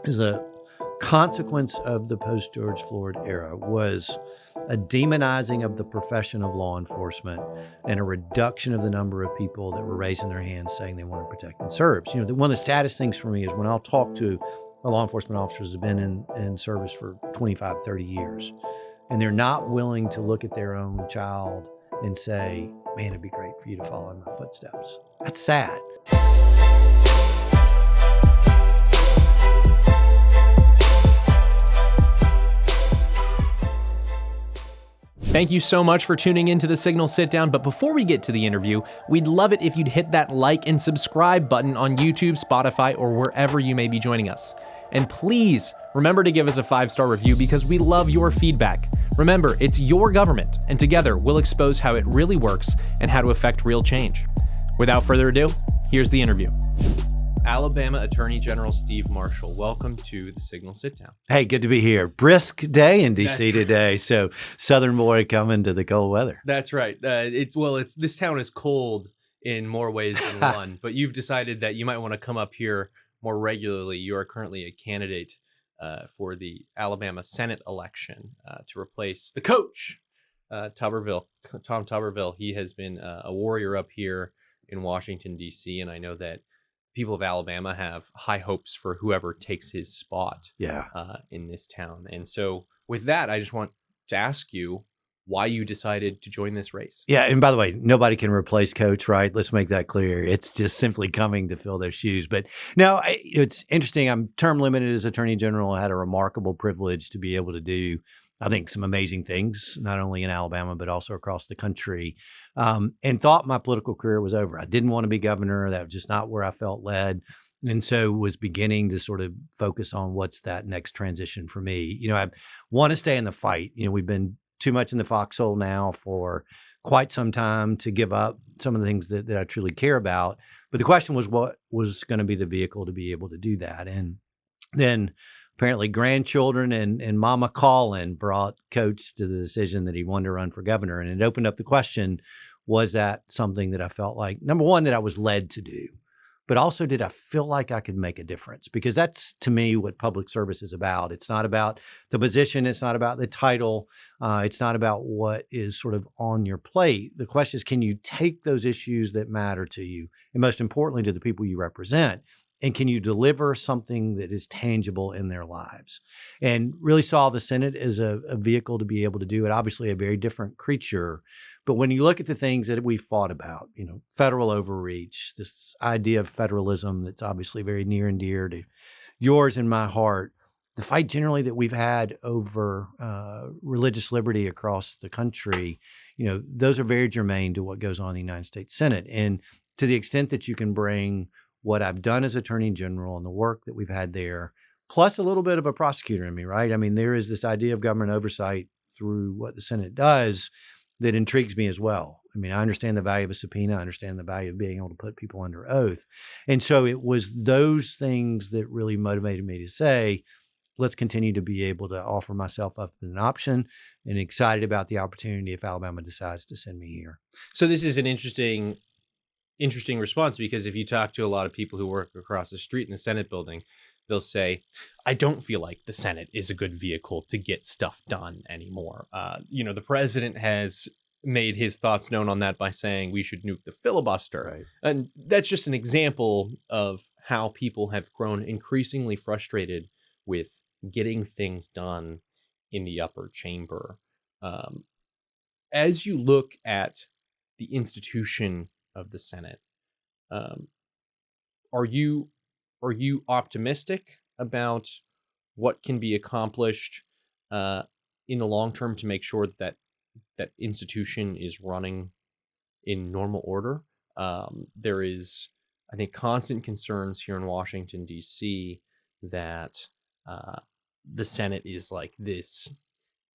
as a consequence of the post-George Floyd era was a demonizing of the profession of law enforcement and a reduction of the number of people that were raising their hands saying they want to protect and serve. So, one of the saddest things for me is when I'll talk to law enforcement officers who've been in service for 25, 30 years, and they're not willing to look at their own child and say, man, it'd be great for you to follow in my footsteps. That's sad. Thank you so much for tuning into the Signal Sitdown, but before we get to the interview, we'd love it if you'd hit that like and subscribe button on YouTube, Spotify, or wherever you may be joining us. And please remember to give us a 5-star review because we love your feedback. Remember, it's your government, and together we'll expose how it really works and how to affect real change. Without further ado, here's the interview. Alabama Attorney General Steve Marshall, welcome to the Signal Sitdown. Hey, good to be here. Brisk day in DC That's today, so Southern boy coming to the cold weather. That's right. This town is cold in more ways than one, but you've decided that you might want to come up here more regularly. You are currently a candidate for the Alabama Senate election to replace the coach, Tom Tuberville. He has been a warrior up here in Washington, D.C., and I know that people of Alabama have high hopes for whoever takes his spot in this town. And so with that, I just want to ask you why you decided to join this race. Yeah, and by the way, nobody can replace coach, right? Let's make that clear. It's just simply coming to fill their shoes. But no, it's interesting. I'm term limited as Attorney General. I had a remarkable privilege to be able to do, I think, some amazing things, not only in Alabama, but also across the country, and thought my political career was over. I didn't want to be governor. That was just not where I felt led. And so was beginning to sort of focus on what's that next transition for me. I want to stay in the fight. We've been too much in the foxhole now for quite some time to give up some of the things that I truly care about. But the question was, what was going to be the vehicle to be able to do that? And then apparently grandchildren and Mama Colin brought Coach to the decision that he wanted to run for governor. And it opened up the question, was that something that I felt like, number one, that I was led to do, but also did I feel like I could make a difference? Because that's, to me, what public service is about. It's not about the position. It's not about the title. It's not about what is sort of on your plate. The question is, can you take those issues that matter to you, and most importantly, to the people you represent, and can you deliver something that is tangible in their lives? And really saw the Senate as a vehicle to be able to do it. Obviously, a very different creature. But when you look at the things that we fought about, federal overreach, this idea of federalism that's obviously very near and dear to yours and my heart, the fight generally that we've had over religious liberty across the country, those are very germane to what goes on in the United States Senate. And to the extent that you can bring what I've done as Attorney General and the work that we've had there, plus a little bit of a prosecutor in me, right? I mean, there is this idea of government oversight through what the Senate does that intrigues me as well. I mean, I understand the value of a subpoena. I understand the value of being able to put people under oath. And so it was those things that really motivated me to say, let's continue to be able to offer myself up as an option, and excited about the opportunity if Alabama decides to send me here. So this is an interesting response, because if you talk to a lot of people who work across the street in the Senate building, they'll say, I don't feel like the Senate is a good vehicle to get stuff done anymore. The president has made his thoughts known on that by saying we should nuke the filibuster. Right. And that's just an example of how people have grown increasingly frustrated with getting things done in the upper chamber. As you look at the institution of the Senate, are you optimistic about what can be accomplished in the long term to make sure that institution is running in normal order? There is, I think, constant concerns here in Washington, D.C. that the Senate is like this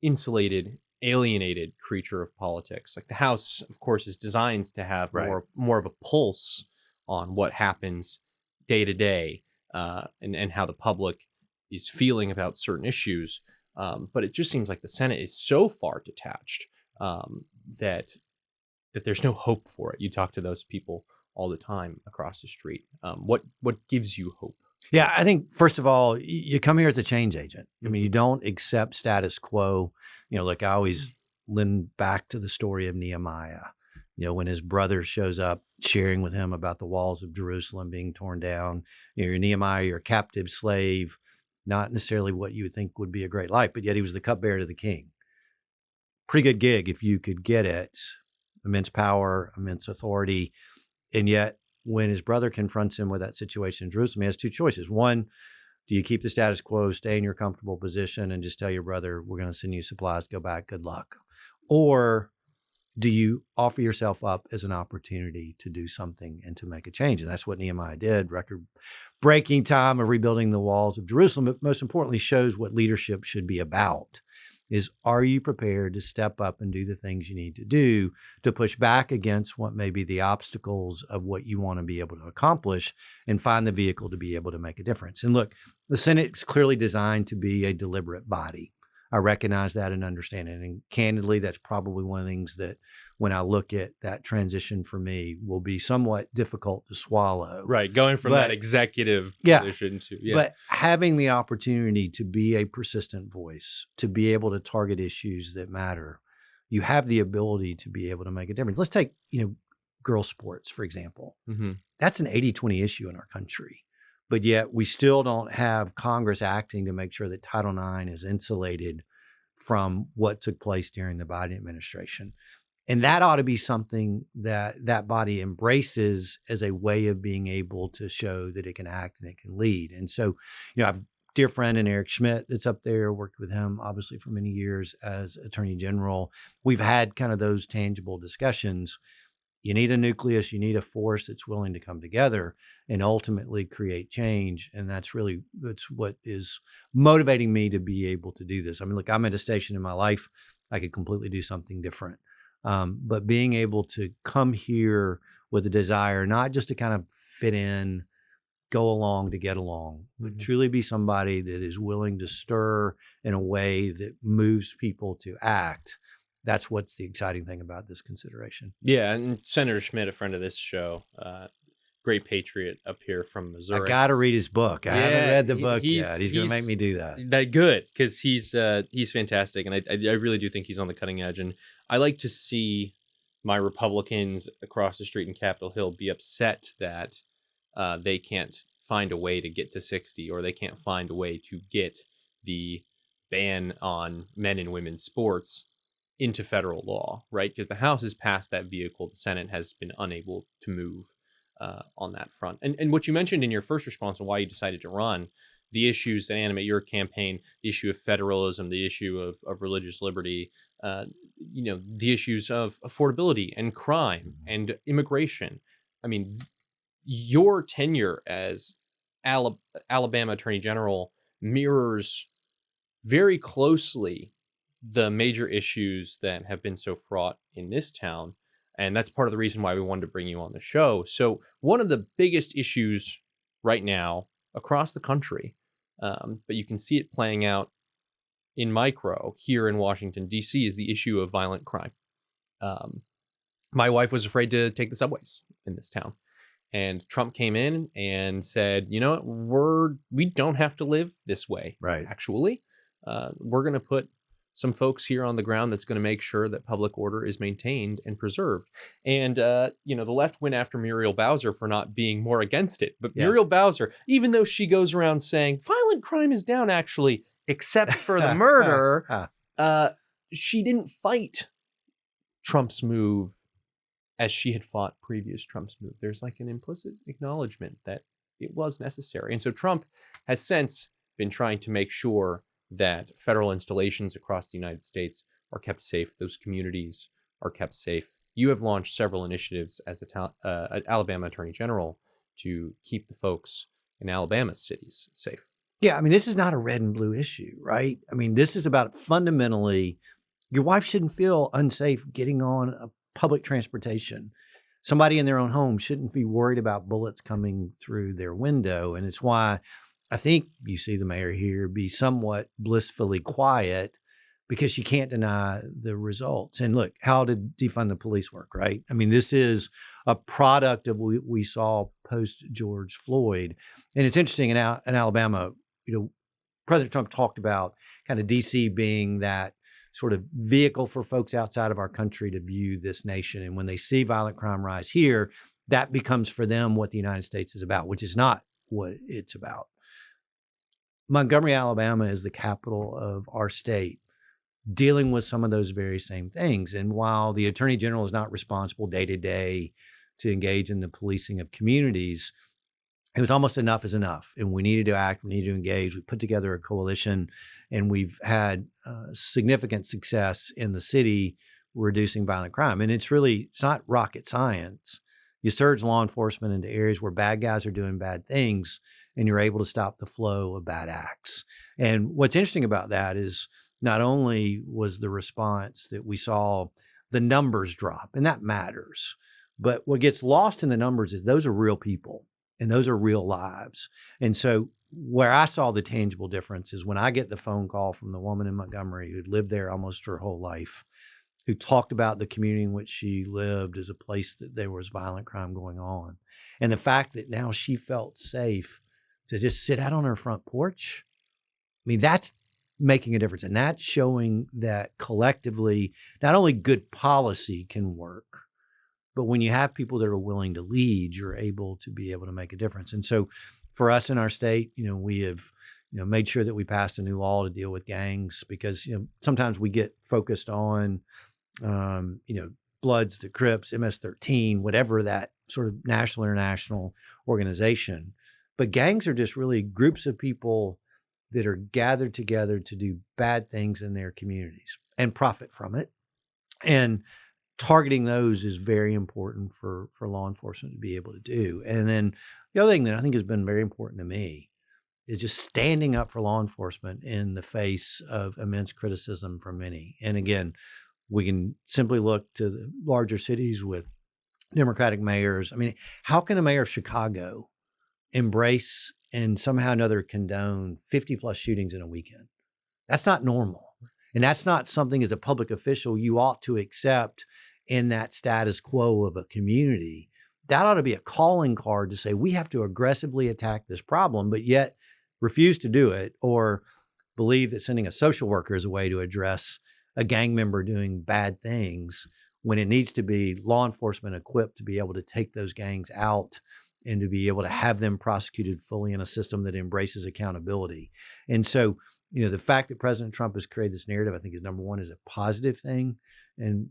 insulated, alienated creature of politics. Like the House, of course, is designed to have more of a pulse on what happens day to day, and how the public is feeling about certain issues. But it just seems like the Senate is so far detached that there's no hope for it. You talk to those people all the time across the street. What gives you hope? Yeah, I think first of all, you come here as a change agent. I mean, you don't accept status quo. Look, I always lend back to the story of Nehemiah. When his brother shows up sharing with him about the walls of Jerusalem being torn down, you're Nehemiah, you're a captive slave, not necessarily what you would think would be a great life, but yet he was the cupbearer to the king. Pretty good gig if you could get it. Immense power, immense authority. And yet when his brother confronts him with that situation in Jerusalem, he has two choices. One, do you keep the status quo, stay in your comfortable position, and just tell your brother, we're going to send you supplies, go back, good luck? Or do you offer yourself up as an opportunity to do something and to make a change? And that's what Nehemiah did. Record-breaking time of rebuilding the walls of Jerusalem, but most importantly shows what leadership should be about. Is, are you prepared to step up and do the things you need to do to push back against what may be the obstacles of what you want to be able to accomplish and find the vehicle to be able to make a difference? And look, the Senate is clearly designed to be a deliberate body. I recognize that and understand it. And candidly, that's probably one of the things that when I look at that transition for me will be somewhat difficult to swallow. Right. Going from that executive position to, But having the opportunity to be a persistent voice, to be able to target issues that matter, you have the ability to be able to make a difference. Let's take, girls sports, for example. Mm-hmm. That's an 80-20 issue in our country. But yet we still don't have Congress acting to make sure that Title IX is insulated from what took place during the Biden administration. And that ought to be something that body embraces as a way of being able to show that it can act and it can lead. And so, I have a dear friend in Eric Schmidt that's up there, worked with him obviously for many years as Attorney General. We've had kind of those tangible discussions. You need a nucleus, you need a force that's willing to come together and ultimately create change. And that's what is motivating me to be able to do this. I mean, look, I'm at a station in my life, I could completely do something different. But being able to come here with a desire, not just to kind of fit in, go along to get along, but truly be somebody that is willing to stir in a way that moves people to act. That's what's the exciting thing about this consideration. Yeah, and Senator Schmidt, a friend of this show, great patriot up here from Missouri. I got to read his book. I haven't read the book yet. He's going to make me do that. Good, because he's fantastic, and I really do think he's on the cutting edge. And I like to see my Republicans across the street in Capitol Hill be upset that they can't find a way to get to 60, or they can't find a way to get the ban on men and women's sports into federal law, right? Because the House has passed that vehicle. The Senate has been unable to move on that front. And what you mentioned in your first response on why you decided to run, the issues that animate your campaign, the issue of federalism, the issue of religious liberty, the issues of affordability and crime and immigration. I mean, your tenure as Alabama Attorney General mirrors very closely the major issues that have been so fraught in this town. And that's part of the reason why we wanted to bring you on the show. So one of the biggest issues right now across the country, but you can see it playing out in micro here in Washington, D.C., is the issue of violent crime. My wife was afraid to take the subways in this town. And Trump came in and said, you know what, we don't have to live this way. Right. Actually, we're going to put some folks here on the ground that's going to make sure that public order is maintained and preserved. And, the left went after Muriel Bowser for not being more against it. But Muriel Bowser, even though she goes around saying violent crime is down, actually, except for the murder, she didn't fight Trump's move as she had fought previous Trump's move. There's like an implicit acknowledgement that it was necessary. And so Trump has since been trying to make sure that federal installations across the United States are kept safe. Those communities are kept safe. You have launched several initiatives as an Alabama Attorney General to keep the folks in Alabama's cities safe. Yeah, I mean, this is not a red and blue issue, right? I mean, this is about fundamentally, your wife shouldn't feel unsafe getting on a public transportation. Somebody in their own home shouldn't be worried about bullets coming through their window. And it's why I think you see the mayor here be somewhat blissfully quiet, because you can't deny the results. And look, how did defund the police work, right? I mean, this is a product of what we saw post George Floyd. And it's interesting in Alabama, President Trump talked about kind of DC being that sort of vehicle for folks outside of our country to view this nation. And when they see violent crime rise here, that becomes for them what the United States is about, which is not what it's about. Montgomery, Alabama is the capital of our state, dealing with some of those very same things. And while the Attorney General is not responsible day to day to engage in the policing of communities, it was almost enough is enough. And we needed to act, we needed to engage. We put together a coalition, and we've had significant success in the city reducing violent crime. And it's not rocket science. You surge law enforcement into areas where bad guys are doing bad things, and you're able to stop the flow of bad acts. And what's interesting about that is not only was the response that we saw the numbers drop, and that matters, but what gets lost in the numbers is those are real people and those are real lives. And so where I saw the tangible difference is when I get the phone call from the woman in Montgomery who'd lived there almost her whole life, who talked about the community in which she lived as a place that there was violent crime going on. And the fact that now she felt safe to just sit out on her front porch. I mean, that's making a difference. And that's showing that collectively, not only good policy can work, but when you have people that are willing to lead, you're able to make a difference. And so for us in our state, we have, made sure that we passed a new law to deal with gangs because, sometimes we get focused on, Bloods, the Crips, MS-13, whatever that sort of national, international organization. But gangs are just really groups of people that are gathered together to do bad things in their communities and profit from it. And targeting those is very important for law enforcement to be able to do. And then the other thing that I think has been very important to me is just standing up for law enforcement in the face of immense criticism from many. And again, we can simply look to the larger cities with Democratic mayors. I mean, how can a mayor of Chicago embrace and somehow or another condone 50 plus shootings in a weekend? That's not normal. And that's not something as a public official you ought to accept in that status quo of a community. That ought to be a calling card to say, we have to aggressively attack this problem, but yet refuse to do it or believe that sending a social worker is a way to address a gang member doing bad things when it needs to be law enforcement equipped to be able to take those gangs out and to be able to have them prosecuted fully in a system that embraces accountability. And so, the fact that President Trump has created this narrative, I think is number one, is a positive thing. And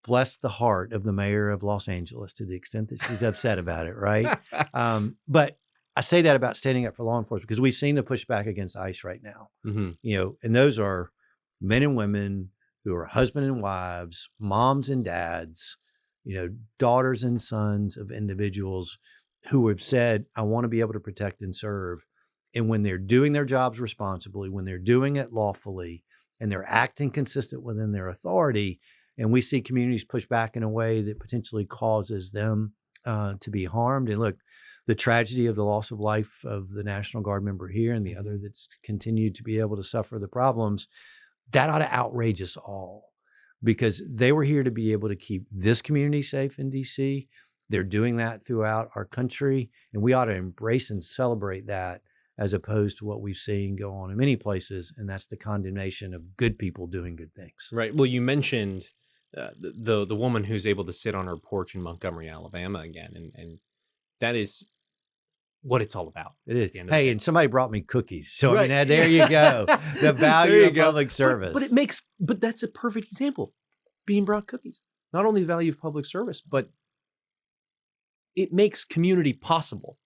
bless the heart of the mayor of Los Angeles to the extent that she's upset about it, right? But I say that about standing up for law enforcement because we've seen the pushback against ICE right now. Mm-hmm. And those are men and women who are husband and wives, moms and dads, daughters and sons of individuals who have said, I want to be able to protect and serve. And when they're doing their jobs responsibly, when they're doing it lawfully, and they're acting consistent within their authority, and we see communities push back in a way that potentially causes them to be harmed. And look, the tragedy of the loss of life of the National Guard member here and the other that's continued to be able to suffer the problems, that ought to outrage us all because they were here to be able to keep this community safe in DC. They're doing that throughout our country, and we ought to embrace and celebrate that as opposed to what we've seen go on in many places, and that's the condemnation of good people doing good things. Right. Well, you mentioned the woman who's able to sit on her porch in Montgomery, Alabama again, and that is what it's all about. It is. Hey, and somebody brought me cookies. So right. I mean, there you go. The value of public service. But that's a perfect example. Being brought cookies. Not only the value of public service, but it makes community possible.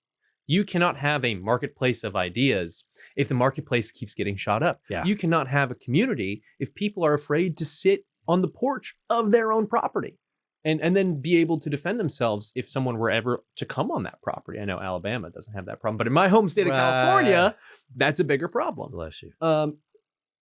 You cannot have a marketplace of ideas if the marketplace keeps getting shot up. Yeah. You cannot have a community if people are afraid to sit on the porch of their own property and then be able to defend themselves if someone were ever to come on that property. I know Alabama doesn't have that problem, but in my home state of California, that's a bigger problem. Bless you. And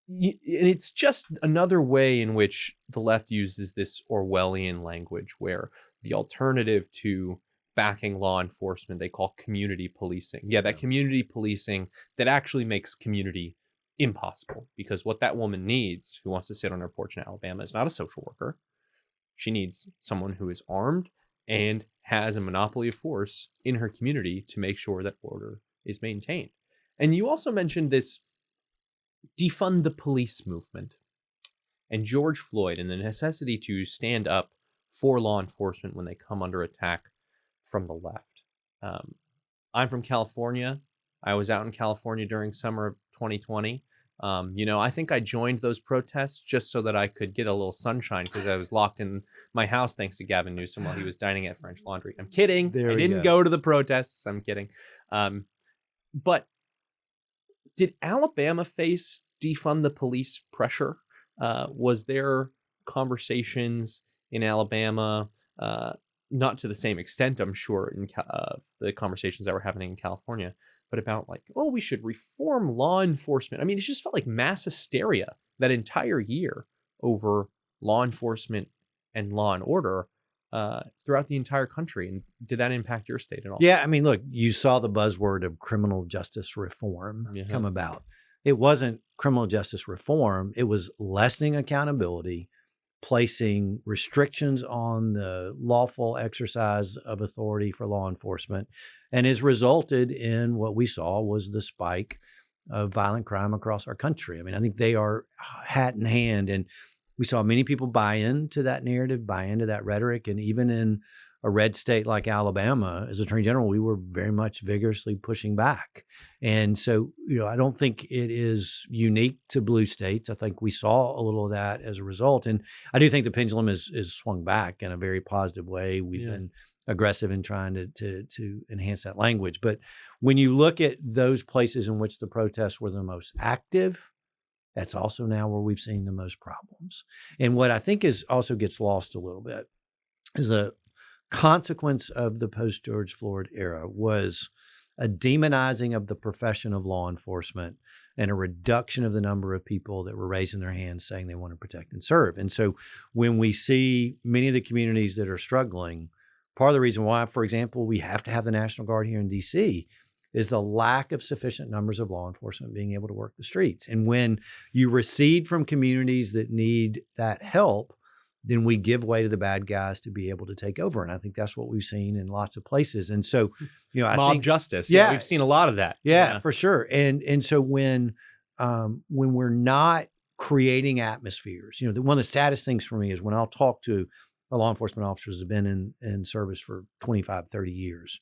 it's just another way in which the left uses this Orwellian language where the alternative to backing law enforcement, they call community policing. Yeah, that community policing that actually makes community impossible, because what that woman needs who wants to sit on her porch in Alabama is not a social worker. She needs someone who is armed and has a monopoly of force in her community to make sure that order is maintained. And you also mentioned this defund the police movement and George Floyd and the necessity to stand up for law enforcement when they come under attack from the left. I'm from California. I was out in California during summer of 2020. I think I joined those protests just so that I could get a little sunshine, because I was locked in my house thanks to Gavin Newsom while he was dining at French Laundry. I'm kidding. I didn't go to the protests. I'm kidding. But did Alabama face defund the police pressure? Was there conversations in Alabama, not to the same extent, I'm sure, in the conversations that were happening in California, but about like, oh, we should reform law enforcement? I mean, it just felt like mass hysteria that entire year over law enforcement and law and order throughout the entire country. And did that impact your state at all? Yeah, I mean, look, you saw the buzzword of criminal justice reform come about. It wasn't criminal justice reform. It was lessening accountability, placing restrictions on the lawful exercise of authority for law enforcement, and has resulted in what we saw was the spike of violent crime across our country. I mean, I think they are hat in hand, and we saw many people buy into that narrative, buy into that rhetoric, and even in a red state like Alabama, as Attorney General, we were very much vigorously pushing back. And so, I don't think it is unique to blue states. I think we saw a little of that as a result. And I do think the pendulum is swung back in a very positive way. We've been aggressive in trying to enhance that language. But when you look at those places in which the protests were the most active, that's also now where we've seen the most problems. And what I think is also gets lost a little bit is a consequence of the post-George Floyd era was a demonizing of the profession of law enforcement and a reduction of the number of people that were raising their hands saying they want to protect and serve. And so when we see many of the communities that are struggling, part of the reason why, for example, we have to have the National Guard here in D.C. is the lack of sufficient numbers of law enforcement being able to work the streets. And when you recede from communities that need that help, then we give way to the bad guys to be able to take over. And I think that's what we've seen in lots of places. And so, I mob think justice. Yeah, we've seen a lot of that. Yeah, for sure. And so when we're not creating atmospheres, one of the saddest things for me is when I'll talk to a law enforcement officers who've been in service for 25, 30 years,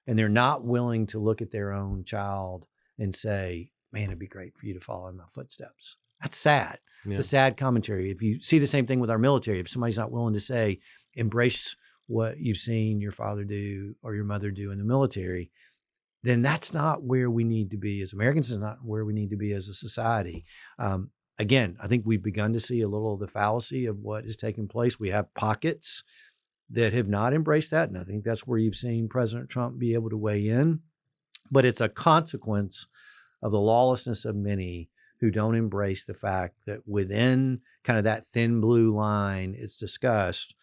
and they're not willing to look at their own child and say, man, it'd be great for you to follow in my footsteps. That's sad. It's a sad commentary. If you see the same thing with our military, if somebody's not willing to say, embrace what you've seen your father do or your mother do in the military, then that's not where we need to be as Americans. It's not where we need to be as a society. Again, I think we've begun to see a little of the fallacy of what is taking place. We have pockets that have not embraced that. And I think that's where you've seen President Trump be able to weigh in. But it's a consequence of the lawlessness of many who don't embrace the fact that within kind of that thin blue line, it's discussed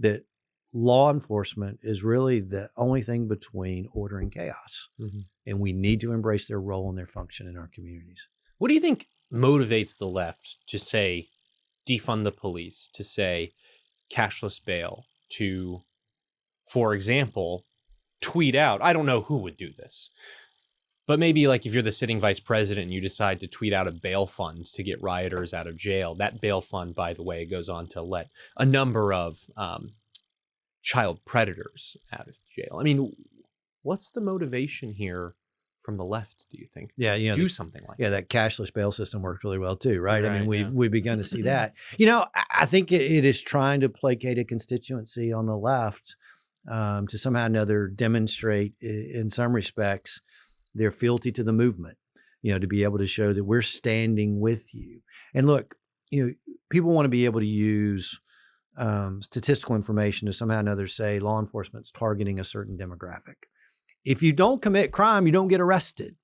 that law enforcement is really the only thing between order and chaos. Mm-hmm. And we need to embrace their role and their function in our communities. What do you think motivates the left to say defund the police, to say cashless bail, to, for example, tweet out? I don't know who would do this, but maybe like if you're the sitting vice president and you decide to tweet out a bail fund to get rioters out of jail, that bail fund, by the way, goes on to let a number of child predators out of jail. I mean, what's the motivation here from the left, do you think? Yeah, do something like that. Yeah, that cashless bail system worked really well too, right? I mean, we've begun to see that. I think it is trying to placate a constituency on the left to somehow or another demonstrate in some respects their fealty to the movement, to be able to show that we're standing with you. And look, people want to be able to use statistical information to somehow or another say law enforcement's targeting a certain demographic. If you don't commit crime, you don't get arrested.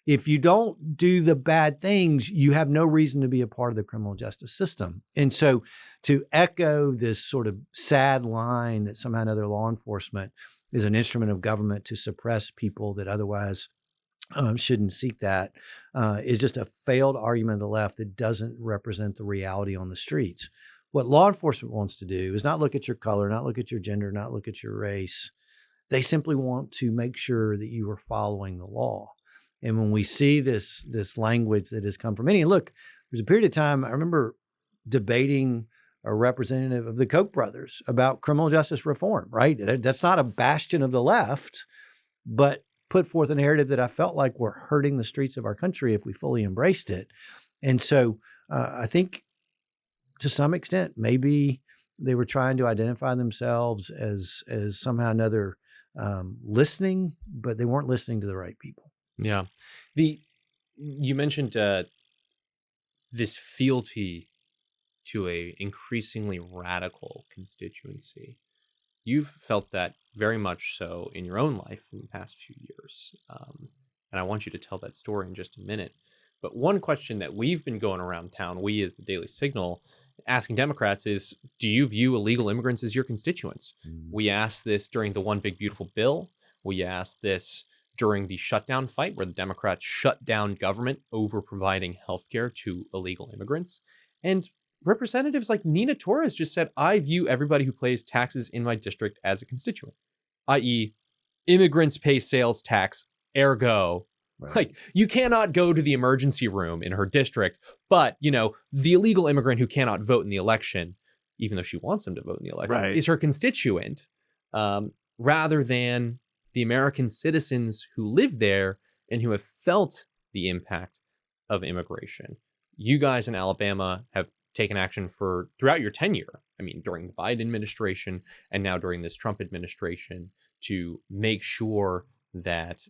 If you don't do the bad things, you have no reason to be a part of the criminal justice system. And so to echo this sort of sad line that somehow or another law enforcement is an instrument of government to suppress people that otherwise shouldn't seek that, is just a failed argument of the left that doesn't represent the reality on the streets. What law enforcement wants to do is not look at your color, not look at your gender, not look at your race. They simply want to make sure that you are following the law. And when we see this language that has come from many, look, there's a period of time I remember debating a representative of the Koch brothers about criminal justice reform, right? That's not a bastion of the left, but put forth a narrative that I felt like were hurting the streets of our country if we fully embraced it. And so I think to some extent, maybe they were trying to identify themselves as somehow or another listening, but they weren't listening to the right people. Yeah. You mentioned this fealty to a increasingly radical constituency. You've felt that very much so in your own life in the past few years. And I want you to tell that story in just a minute. But one question that we've been going around town, we as the Daily Signal, asking Democrats is, do you view illegal immigrants as your constituents? We asked this during the One Big Beautiful Bill. We asked this during the shutdown fight where the Democrats shut down government over providing healthcare to illegal immigrants. And representatives like Nina Torres just said, I view everybody who pays taxes in my district as a constituent, i.e. immigrants pay sales tax, ergo. Right. Like, you cannot go to the emergency room in her district, but, the illegal immigrant who cannot vote in the election, even though she wants them to vote in the election, right, is her constituent, rather than the American citizens who live there and who have felt the impact of immigration. You guys in Alabama have taken action throughout your tenure. I mean, during the Biden administration and now during this Trump administration, to make sure that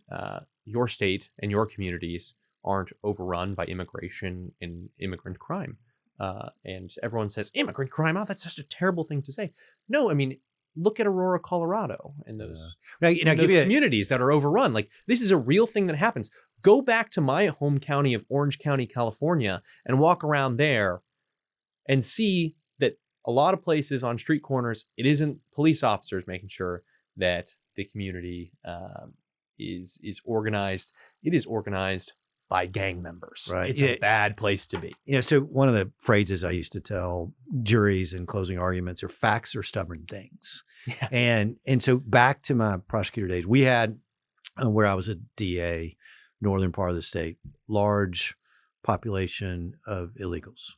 your state and your communities aren't overrun by immigration and immigrant crime. And everyone says, immigrant crime, oh, that's such a terrible thing to say. No, I mean, look at Aurora, Colorado, and those, those communities that are overrun. Like, this is a real thing that happens. Go back to my home county of Orange County, California, and walk around there and see that a lot of places on street corners, it isn't police officers making sure that the community is organized. It is organized by gang members. Right. It's a bad place to be. So one of the phrases I used to tell juries in closing arguments are facts are stubborn things. Yeah. And so back to my prosecutor days, we had where I was a DA, northern part of the state, large population of illegals.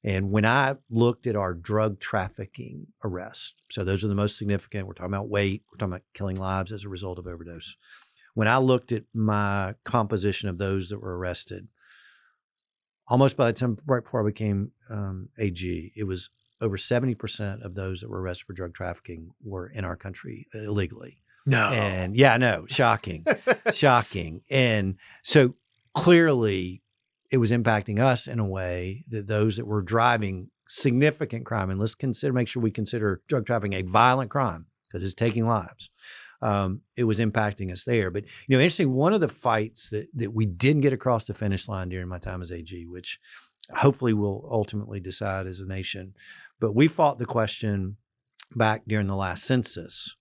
And when I looked at our drug trafficking arrests, so those are the most significant, we're talking about weight, we're talking about killing lives as a result of overdose. When I looked at my composition of those that were arrested, almost by the time right before I became AG, it was over 70% of those that were arrested for drug trafficking were in our country illegally. No. And yeah, no, shocking, shocking. And so clearly it was impacting us in a way that those that were driving significant crime, and let's make sure we consider drug trafficking a violent crime because it's taking lives. It was impacting us there. But, interesting, one of the fights that we didn't get across the finish line during my time as AG, which hopefully we'll ultimately decide as a nation, but we fought the question back during the last census,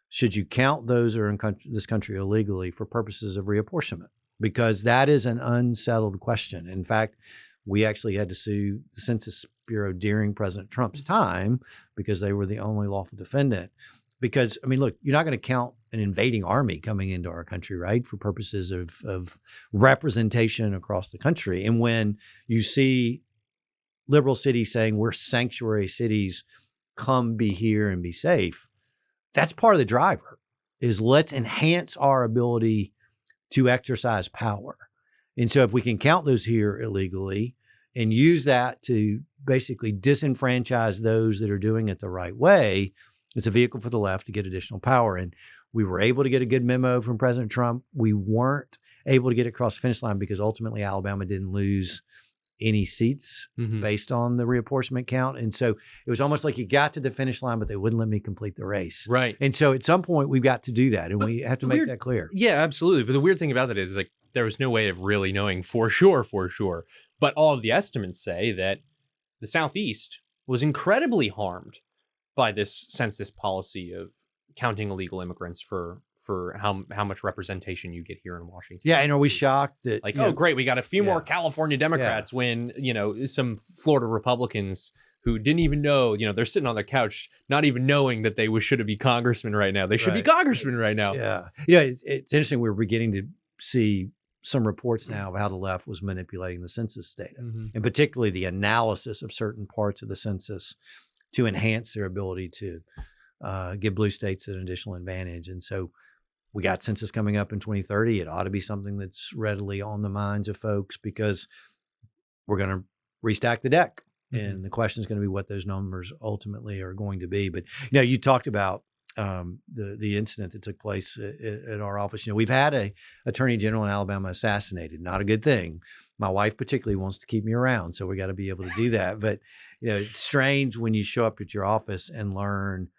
should you count those who are in this country illegally for purposes of reapportionment? Because that is an unsettled question. In fact, we actually had to sue the Census Bureau during President Trump's time because they were the only lawful defendant. Because, I mean, look, you're not going to count an invading army coming into our country, right, for purposes of representation across the country. And when you see liberal cities saying we're sanctuary cities, come be here and be safe, that's part of the driver, is let's enhance our ability to exercise power. And so if we can count those here illegally and use that to basically disenfranchise those that are doing it the right way, it's a vehicle for the left to get additional power. And we were able to get a good memo from President Trump. We weren't able to get it across the finish line because ultimately Alabama didn't lose any seats based on the reapportionment count. And so it was almost like you got to the finish line, but they wouldn't let me complete the race. Right. And so at some point we've got to do that, and we have to make that clear. Yeah, absolutely. But the weird thing about that is, like, there was no way of really knowing for sure. But all of the estimates say that the Southeast was incredibly harmed by this census policy of counting illegal immigrants for for how much representation you get here in Washington. Yeah, and are we DC. shocked that Like, oh, great, we got a few more yeah. California Democrats when, some Florida Republicans who didn't even know, they're sitting on their couch, not even knowing that they should be congressmen right now. They should be Right. congressmen right now. Yeah. It's interesting. We're beginning to see some reports now of how the left was manipulating the census data, and particularly the analysis of certain parts of the census to enhance their ability to give blue states an additional advantage. And so we got census coming up in 2030. It ought to be something that's readily on the minds of folks because we're going to restack the deck. And the question is going to be what those numbers ultimately are going to be. But, you talked about the incident that took place at our office. We've had a attorney general in Alabama assassinated. Not a good thing. My wife particularly wants to keep me around, so we got to be able to do that. But, it's strange when you show up at your office and learn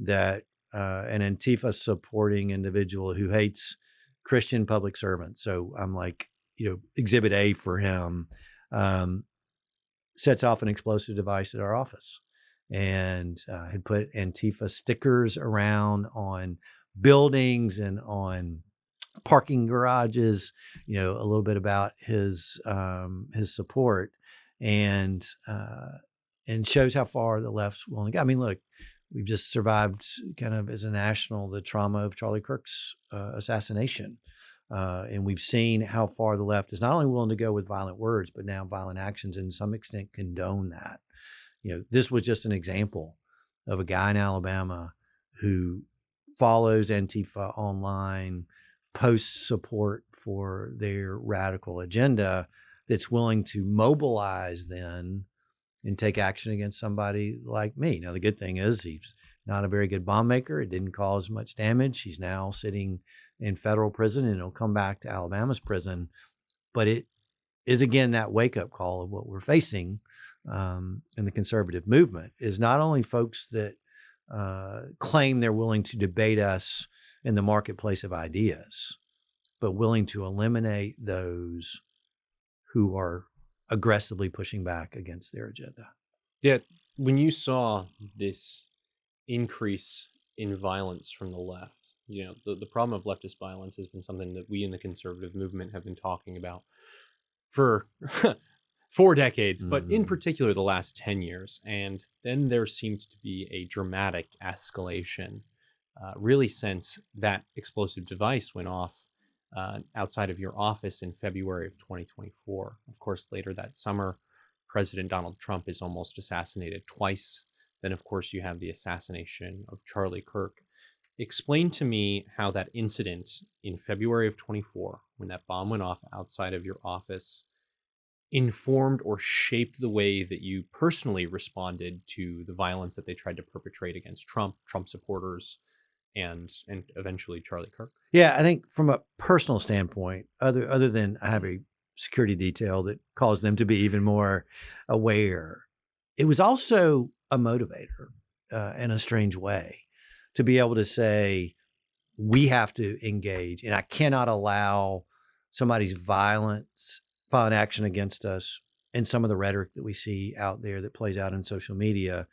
that an Antifa supporting individual who hates Christian public servants. So I'm like, exhibit A for him, sets off an explosive device at our office and had put Antifa stickers around on buildings and on parking garages, a little bit about his support and shows how far the left's willing to go. I mean, look, we've just survived kind of as a national the trauma of Charlie Kirk's assassination. And we've seen how far the left is not only willing to go with violent words, but now violent actions and to some extent condone that. This was just an example of a guy in Alabama who follows Antifa online, posts support for their radical agenda that's willing to mobilize then and take action against somebody like me. Now, the good thing is he's not a very good bomb maker. It didn't cause much damage. He's now sitting in federal prison and he'll come back to Alabama's prison. But it is, again, that wake-up call of what we're facing in the conservative movement is not only folks that claim they're willing to debate us in the marketplace of ideas, but willing to eliminate those who are aggressively pushing back against their agenda. Yeah, when you saw this increase in violence from the left, the problem of leftist violence has been something that we in the conservative movement have been talking about for 4 decades, but in particular the last 10 years. And then there seemed to be a dramatic escalation, really since that explosive device went off outside of your office in February of 2024. Of course, later that summer, President Donald Trump is almost assassinated twice. Then, of course, you have the assassination of Charlie Kirk. Explain to me how that incident in February of 24, when that bomb went off outside of your office, informed or shaped the way that you personally responded to the violence that they tried to perpetrate against Trump supporters, and eventually Charlie Kirk. Yeah, I think from a personal standpoint, other than I have a security detail that caused them to be even more aware, it was also a motivator in a strange way to be able to say, we have to engage, and I cannot allow somebody's violent action against us and some of the rhetoric that we see out there that plays out in social media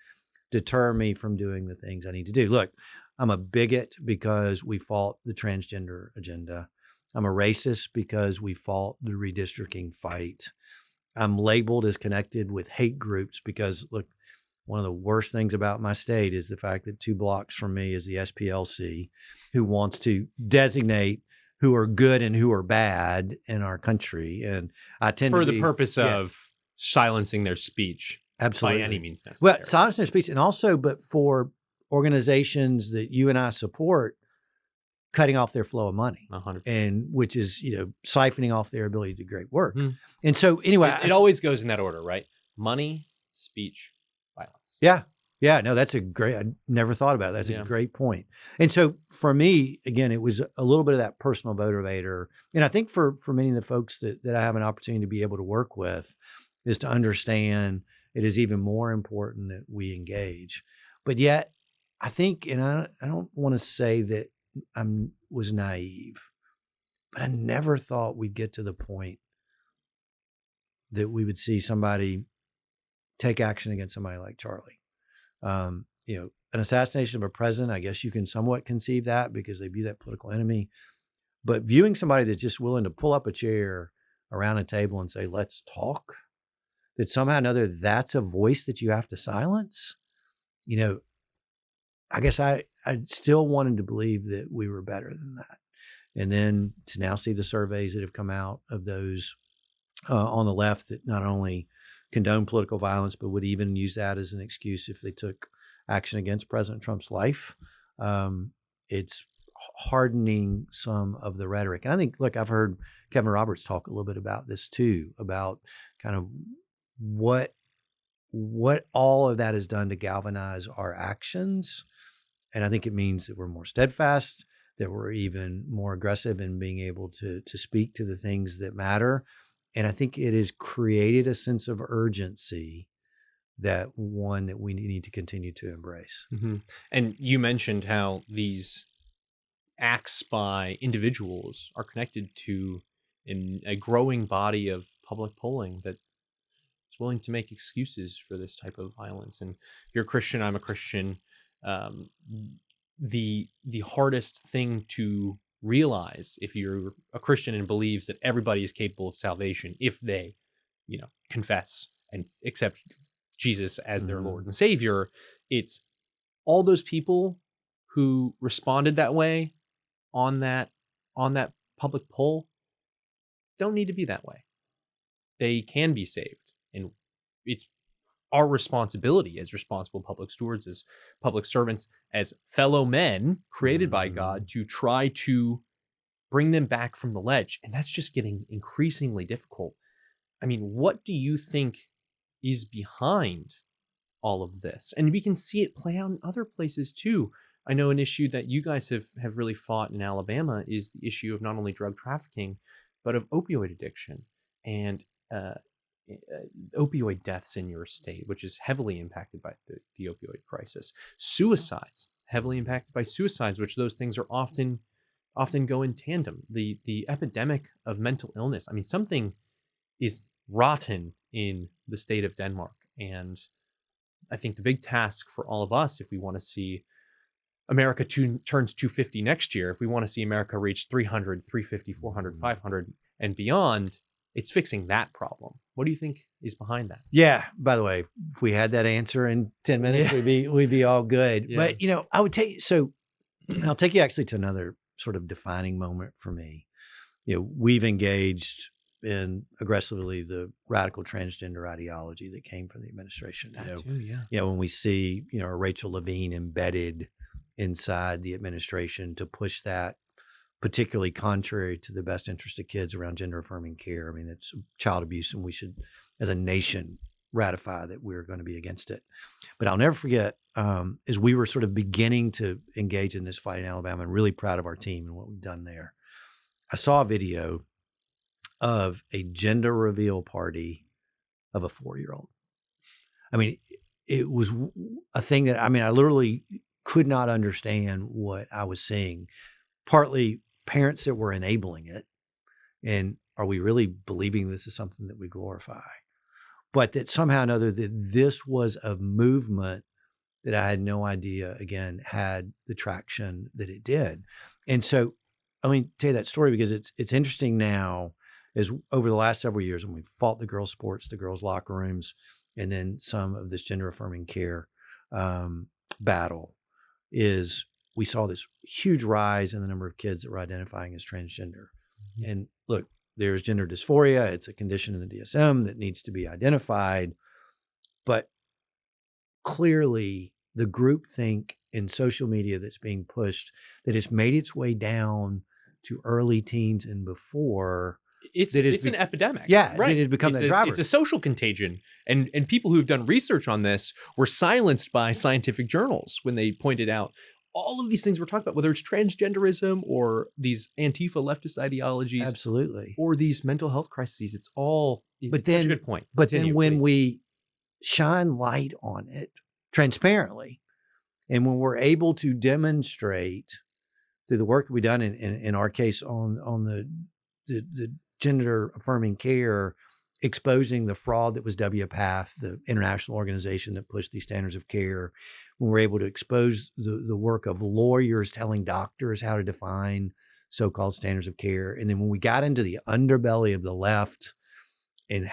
deter me from doing the things I need to do. Look, I'm a bigot because we fought the transgender agenda. I'm a racist because we fought the redistricting fight. I'm labeled as connected with hate groups because, look, one of the worst things about my state is the fact that 2 blocks from me is the SPLC, who wants to designate who are good and who are bad in our country. And I tend for to the purpose of silencing their speech. Absolutely. By any means necessary. Well, silence their speech, and also, but for organizations that you and I support, cutting off their flow of money, 100%. and which is, siphoning off their ability to do great work. And so anyway, it always goes in that order, right? Money, speech, violence. Yeah. Yeah, no, that's a great, I never thought about it. That's a great point. And so for me, again, it was a little bit of that personal motivator. And I think for many of the folks that I have an opportunity to be able to work with is to understand it is even more important that we engage. But yet, I think, and I don't want to say that I was naive, but I never thought we'd get to the point that we would see somebody take action against somebody like Charlie. an assassination of a president, I guess you can somewhat conceive that because they view that political enemy. But viewing somebody that's just willing to pull up a chair around a table and say, let's talk, that somehow or another, that's a voice that you have to silence. I guess I still wanted to believe that we were better than that. And then to now see the surveys that have come out of those on the left that not only condone political violence, but would even use that as an excuse if they took action against President Trump's life. It's hardening some of the rhetoric. And I think, look, I've heard Kevin Roberts talk a little bit about this too, about kind of what all of that has done to galvanize our actions. And I think it means that we're more steadfast, that we're even more aggressive in being able to speak to the things that matter. And I think it has created a sense of urgency that we need to continue to embrace. Mm-hmm. And you mentioned how these acts by individuals are connected to a growing body of public polling that is willing to make excuses for this type of violence. And you're a Christian, I'm a Christian. The hardest thing to realize if you're a Christian and believes that everybody is capable of salvation if they, confess and accept Jesus as their Lord and Savior, it's all those people who responded that way on that public poll don't need to be that way. They can be saved, and it's our responsibility as responsible public stewards, as public servants, as fellow men created by God to try to bring them back from the ledge. And that's just getting increasingly difficult. I mean, what do you think is behind all of this? And we can see it play out in other places too. I know an issue that you guys have really fought in Alabama is the issue of not only drug trafficking, but of opioid addiction and opioid deaths in your state, which is heavily impacted by the opioid crisis. Suicides, heavily impacted by suicides, which those things are often go in tandem. The epidemic of mental illness. I mean, something is rotten in the state of Denmark. And I think the big task for all of us, if we want to see America turns 250 next year, if we want to see America reach 300, 350, 400, 500 and beyond, it's fixing that problem. What do you think is behind that? Yeah. By the way, if we had that answer in 10 minutes, we'd be all good. Yeah. But, I would take, so I'll take you actually to another sort of defining moment for me. We've engaged in aggressively the radical transgender ideology that came from the administration. When we see, a Rachel Levine embedded inside the administration to push that, particularly contrary to the best interest of kids around gender affirming care. I mean, it's child abuse, and we should, as a nation, ratify that we're going to be against it. But I'll never forget, as we were sort of beginning to engage in this fight in Alabama, and really proud of our team and what we've done there, I saw a video of a gender reveal party of a 4-year-old. I mean, it was a thing that, I literally could not understand what I was seeing. Partly parents that were enabling it. And are we really believing this is something that we glorify? But that somehow or another, that this was a movement that I had no idea, again, had the traction that it did. And so, tell you that story because it's interesting now, as over the last several years, when we fought the girls' sports, the girls' locker rooms, and then some of this gender affirming care battle, is we saw this huge rise in the number of kids that were identifying as transgender. Mm-hmm. And look, there's gender dysphoria. It's a condition in the DSM that needs to be identified. But clearly, the groupthink in social media that's being pushed, that has made its way down to early teens and before. It's an epidemic. Yeah, right. It has become that driver. It's a social contagion. And people who've done research on this were silenced by scientific journals when they pointed out all of these things we're talking about, whether it's transgenderism or these Antifa leftist ideologies. Absolutely. Or these mental health crises. It's such a good point. But then when we shine light on it transparently, and when we're able to demonstrate through the work that we've done in our case on the gender affirming care, exposing the fraud that was WPATH, the international organization that pushed these standards of care, when we're able to expose the work of lawyers telling doctors how to define so-called standards of care. And then when we got into the underbelly of the left and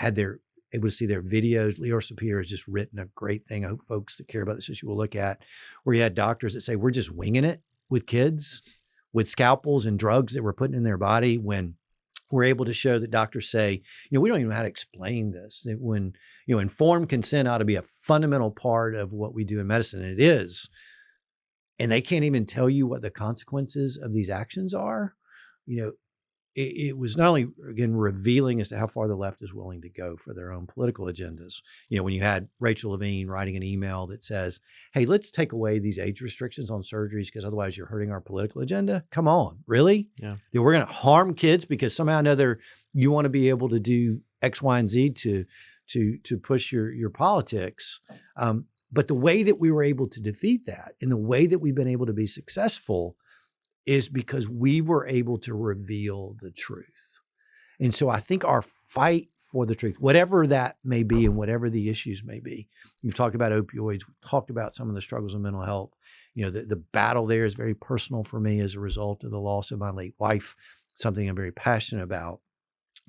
able to see their videos, Leo Sapir has just written a great thing. I hope folks that care about this issue will look at, where you had doctors that say, we're just winging it with kids with scalpels and drugs that we're putting in their body, when we're able to show that doctors say, we don't even know how to explain this. That when, informed consent ought to be a fundamental part of what we do in medicine, and it is. And they can't even tell you what the consequences of these actions are. It was not only, again, revealing as to how far the left is willing to go for their own political agendas. When you had Rachel Levine writing an email that says, hey, let's take away these age restrictions on surgeries because otherwise you're hurting our political agenda. Come on, really? Yeah. We're going to harm kids because somehow or another you want to be able to do X, Y, and Z to push your politics. But the way that we were able to defeat that and the way that we've been able to be successful is because we were able to reveal the truth. And so I think our fight for the truth, whatever that may be and whatever the issues may be, you've talked about opioids, we've talked about some of the struggles of mental health. The battle there is very personal for me as a result of the loss of my late wife, something I'm very passionate about.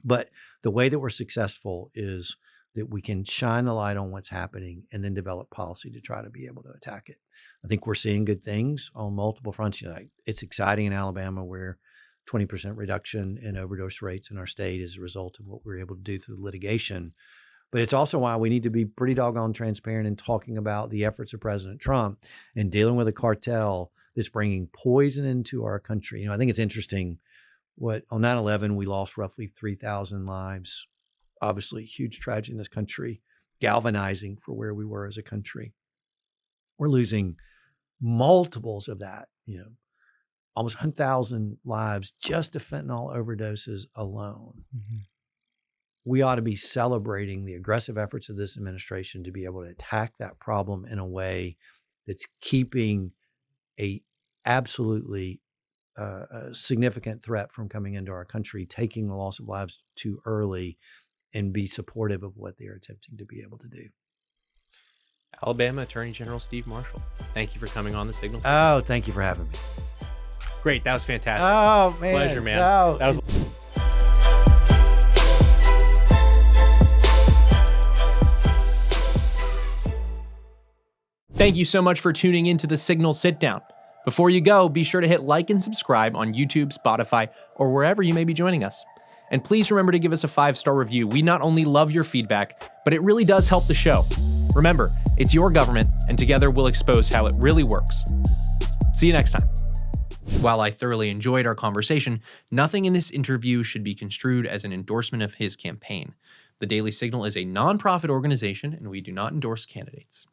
But the way that we're successful is that we can shine the light on what's happening and then develop policy to try to be able to attack it. I think we're seeing good things on multiple fronts. It's exciting in Alabama where 20% reduction in overdose rates in our state is a result of what we were able to do through the litigation. But it's also why we need to be pretty doggone transparent in talking about the efforts of President Trump and dealing with a cartel that's bringing poison into our country. I think it's interesting on 9/11, we lost roughly 3,000 lives. Obviously, huge tragedy in this country, galvanizing for where we were as a country. We're losing multiples of that, almost 100,000 lives just to fentanyl overdoses alone. Mm-hmm. We ought to be celebrating the aggressive efforts of this administration to be able to attack that problem in a way that's keeping a absolutely significant threat from coming into our country, taking the loss of lives too early, and be supportive of what they're attempting to be able to do. Alabama Attorney General Steve Marshall, thank you for coming on the Signal Sitdown. Oh, thank you for having me. Great. That was fantastic. Oh, man. Pleasure, man. No. That was. Thank you so much for tuning into the Signal Sitdown. Before you go, be sure to hit like and subscribe on YouTube, Spotify, or wherever you may be joining us. And please remember to give us a 5-star review. We not only love your feedback, but it really does help the show. Remember, it's your government, and together we'll expose how it really works. See you next time. While I thoroughly enjoyed our conversation, nothing in this interview should be construed as an endorsement of his campaign. The Daily Signal is a nonprofit organization, and we do not endorse candidates.